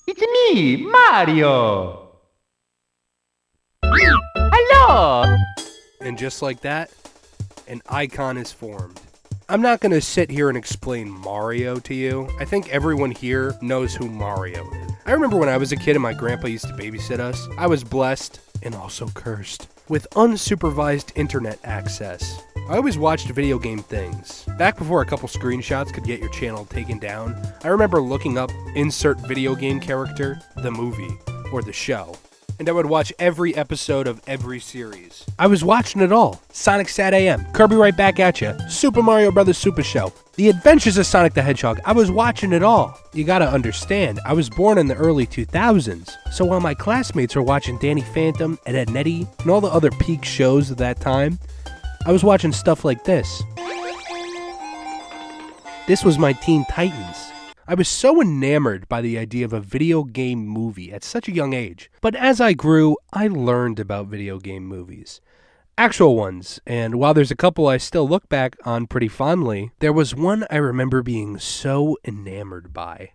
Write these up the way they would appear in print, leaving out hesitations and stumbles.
It's me, Mario! Hello! And just like that, an icon is formed. I'm not going to sit here and explain Mario to you. I think everyone here knows who Mario is. I remember when I was a kid and my grandpa used to babysit us, I was blessed, and also cursed, with unsupervised internet access. I always watched video game things. Back before a couple screenshots could get your channel taken down, I remember looking up insert video game character, the movie, or the show. And I would watch every episode of every series. I was watching it all. Sonic Sat AM, Kirby Right Back at Ya, Super Mario Bros. Super Show, The Adventures of Sonic the Hedgehog. I was watching it all. You gotta understand, I was born in the early 2000s. So while my classmates were watching Danny Phantom and Ed and Eddie and all the other peak shows of that time, I was watching stuff like this. This was my Teen Titans. I was so enamored by the idea of a video game movie at such a young age. But as I grew, I learned about video game movies. Actual ones, and while there's a couple I still look back on pretty fondly, there was one I remember being so enamored by.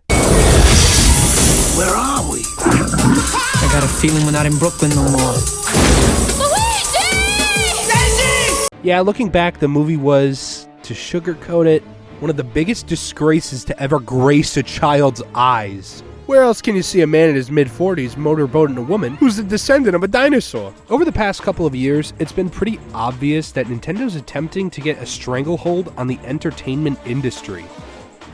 Where are we? I got a feeling we're not in Brooklyn no more. Yeah, looking back, the movie was, to sugarcoat it, one of the biggest disgraces to ever grace a child's eyes. Where else can you see a man in his mid-40s motorboating a woman who's the descendant of a dinosaur? Over the past couple of years, it's been pretty obvious that Nintendo's attempting to get a stranglehold on the entertainment industry.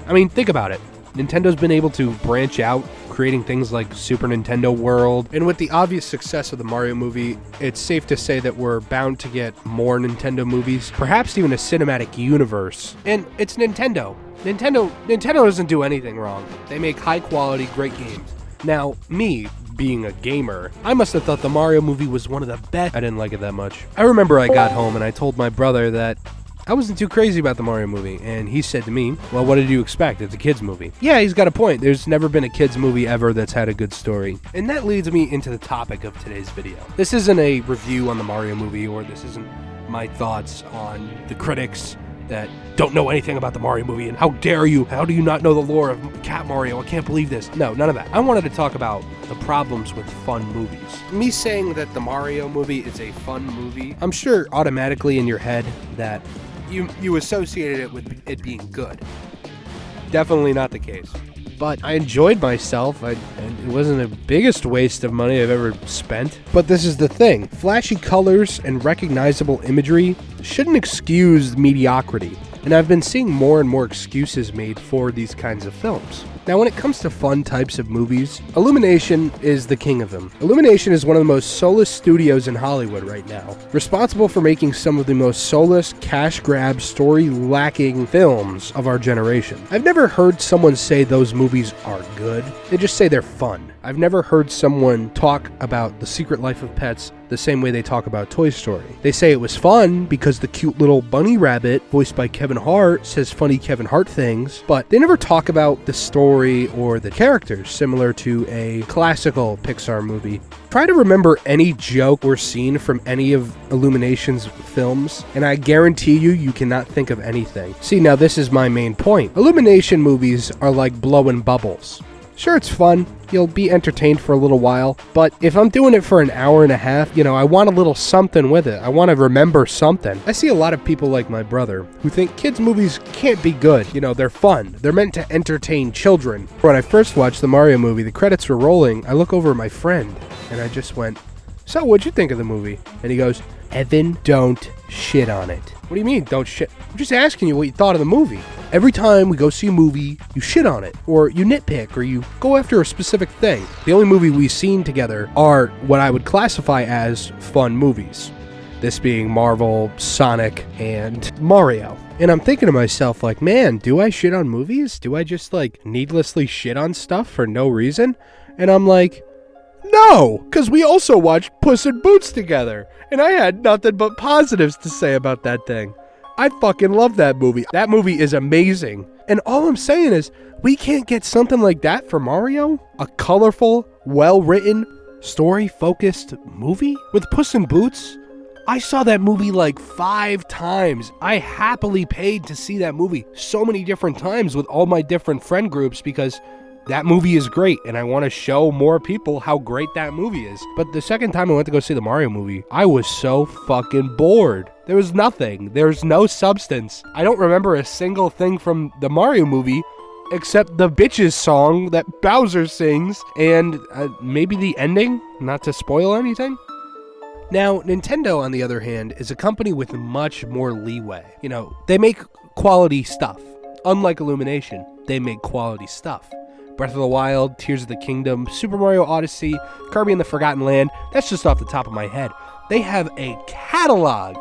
I mean, think about it. Nintendo's been able to branch out, creating things like Super Nintendo World, and with the obvious success of the Mario movie, it's safe to say that we're bound to get more Nintendo movies, perhaps even a cinematic universe. And it's Nintendo. Nintendo doesn't do anything wrong. They make high-quality, great games. Now, me, being a gamer, I must have thought the Mario movie was one of the best. I didn't like it that much. I remember I got home and I told my brother that I wasn't too crazy about the Mario movie, and he said to me, well, what did you expect? It's a kid's movie. Yeah, he's got a point. There's never been a kid's movie ever that's had a good story. And that leads me into the topic of today's video. This isn't a review on the Mario movie, or this isn't my thoughts on the critics that don't know anything about the Mario movie, and how dare you, how do you not know the lore of Cat Mario, I can't believe this. No, none of that. I wanted to talk about the problems with fun movies. Me saying that the Mario movie is a fun movie, I'm sure automatically in your head that you associated it with it being good. Definitely not the case. But I enjoyed myself, and it wasn't the biggest waste of money I've ever spent. But this is the thing. Flashy colors and recognizable imagery shouldn't excuse mediocrity. And I've been seeing more and more excuses made for these kinds of films. Now, when it comes to fun types of movies, Illumination is the king of them. Illumination is one of the most soulless studios in Hollywood right now, responsible for making some of the most soulless, cash-grab, story-lacking films of our generation. I've never heard someone say those movies are good. They just say they're fun. I've never heard someone talk about The Secret Life of Pets the same way they talk about Toy Story. They say it was fun because the cute little bunny rabbit, voiced by Kevin Hart, says funny Kevin Hart things, but they never talk about the story or the characters, similar to a classical Pixar movie. Try to remember any joke or scene from any of Illumination's films, and I guarantee you cannot think of anything. See, now this is my main point. Illumination movies are like blowing bubbles. Sure, it's fun. You'll be entertained for a little while. But if I'm doing it for an hour and a half, I want a little something with it. I want to remember something. I see a lot of people like my brother who think kids' movies can't be good. They're fun. They're meant to entertain children. When I first watched the Mario movie, the credits were rolling. I look over at my friend and I just went, so what'd you think of the movie? And he goes, Evan, don't shit on it. What do you mean, don't shit? I'm just asking you what you thought of the movie. Every time we go see a movie, you shit on it, or you nitpick, or you go after a specific thing. The only movie we've seen together are what I would classify as fun movies. This being Marvel, Sonic, and Mario. And I'm thinking to myself, like, man, do I shit on movies? Do I just, needlessly shit on stuff for no reason? And I'm like, no, because we also watched Puss in Boots together, and I had nothing but positives to say about that thing. I fucking love that movie. That movie is amazing. And all I'm saying is, we can't get something like that for Mario? A colorful, well-written, story-focused movie? With Puss in Boots? I saw that movie 5 times. I happily paid to see that movie so many different times with all my different friend groups because that movie is great, and I want to show more people how great that movie is. But the second time I went to go see the Mario movie, I was so fucking bored. There was nothing. There's no substance. I don't remember a single thing from the Mario movie except the bitches song that Bowser sings and maybe the ending, not to spoil anything. Now, Nintendo, on the other hand, is a company with much more leeway. You know, they make quality stuff. Unlike Illumination, they make quality stuff. Breath of the Wild, Tears of the Kingdom, Super Mario Odyssey, Kirby and the Forgotten Land, that's just off the top of my head. They have a catalog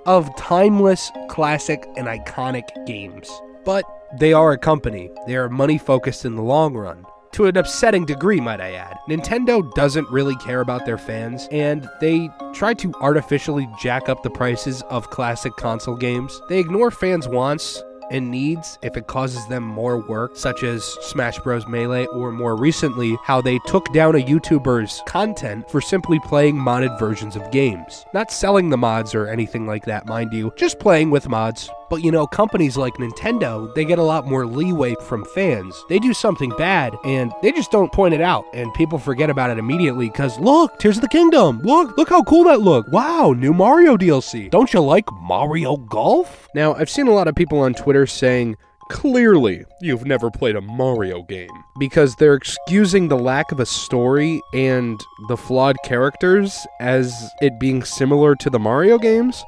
of timeless, classic, and iconic games. But they are a company. They are money-focused in the long run. To an upsetting degree, might I add. Nintendo doesn't really care about their fans, and they try to artificially jack up the prices of classic console games. They ignore fans' wants and needs if it causes them more work, such as Smash Bros. Melee, or more recently, how they took down a YouTuber's content for simply playing modded versions of games. Not selling the mods or anything like that, mind you, just playing with mods. But you know, companies like Nintendo, they get a lot more leeway from fans. They do something bad, and they just don't point it out, and people forget about it immediately because, look, Tears of the Kingdom, look how cool that looked. Wow, new Mario DLC. Don't you like Mario Golf? Now, I've seen a lot of people on Twitter saying, clearly, you've never played a Mario game, because they're excusing the lack of a story and the flawed characters as it being similar to the Mario games.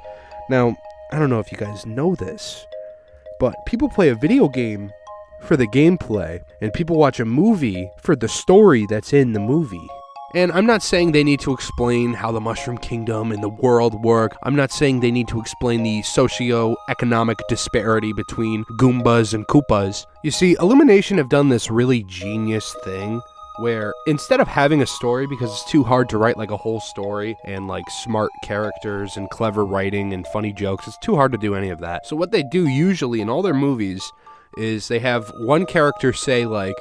Now, I don't know if you guys know this, but people play a video game for the gameplay, and people watch a movie for the story that's in the movie. And I'm not saying they need to explain how the Mushroom Kingdom and the world work. I'm not saying they need to explain the socio-economic disparity between Goombas and Koopas. You see, Illumination have done this really genius thing where instead of having a story, because it's too hard to write like a whole story and like smart characters and clever writing and funny jokes, it's too hard to do any of that. So what they do usually in all their movies is they have one character say like,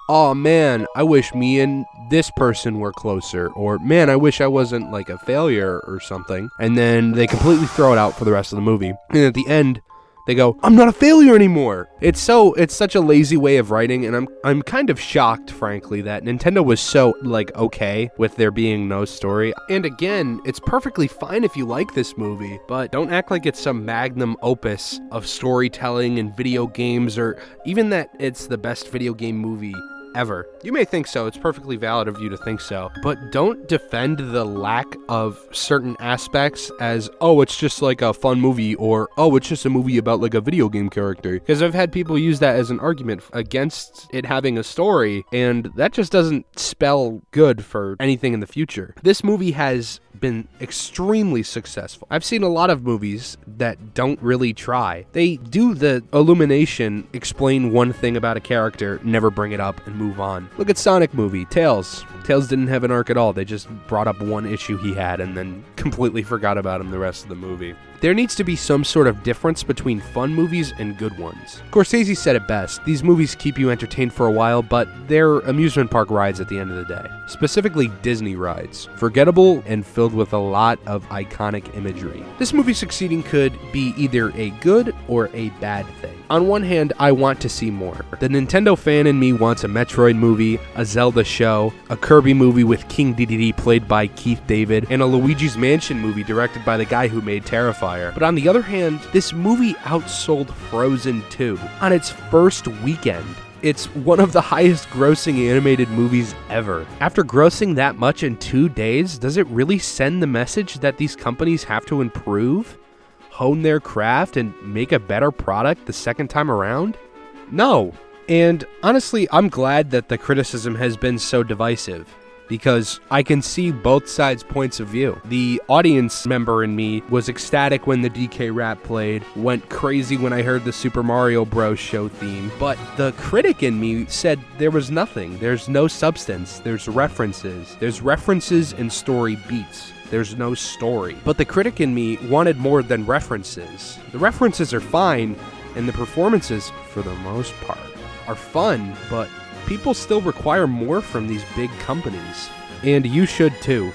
"Oh man, I wish me and this person were closer," or "Man, I wish I wasn't like a failure," or something. And then they completely throw it out for the rest of the movie. And at the end, they go, "I'm not a failure anymore." It's such a lazy way of writing, and I'm kind of shocked, frankly, that Nintendo was so like okay with there being no story. And again, it's perfectly fine if you like this movie, but don't act like it's some magnum opus of storytelling and video games, or even that it's the best video game movie ever. You may think so, it's perfectly valid of you to think so, but don't defend the lack of certain aspects as, oh, it's just like a fun movie, or, oh, it's just a movie about like a video game character. Because I've had people use that as an argument against it having a story, and that just doesn't spell good for anything in the future. This movie has been extremely successful. I've seen a lot of movies that don't really try. They do the Illumination, explain one thing about a character, never bring it up, and move on. Look at Sonic movie, Tails. Tails didn't have an arc at all. They just brought up one issue he had and then completely forgot about him the rest of the movie. There needs to be some sort of difference between fun movies and good ones. Scorsese said it best, these movies keep you entertained for a while, but they're amusement park rides at the end of the day. Specifically Disney rides. Forgettable and filled with a lot of iconic imagery. This movie succeeding could be either a good or a bad thing. On one hand, I want to see more. The Nintendo fan in me wants a Metroid movie, a Zelda show, a Kirby movie with King Dedede played by Keith David, and a Luigi's Mansion movie directed by the guy who made Terrifier. But on the other hand, this movie outsold Frozen 2 on its first weekend. It's one of the highest grossing animated movies ever. After grossing that much in 2 days, does it really send the message that these companies have to improve, hone their craft, and make a better product the second time around? No. And honestly, I'm glad that the criticism has been so divisive, because I can see both sides' points of view. The audience member in me was ecstatic when the DK rap played, went crazy when I heard the Super Mario Bros. Show theme, but the critic in me said there was nothing. There's no substance. There's references and story beats. There's no story. But the critic in me wanted more than references. The references are fine, and the performances, for the most part, are fun, but people still require more from these big companies. And you should too.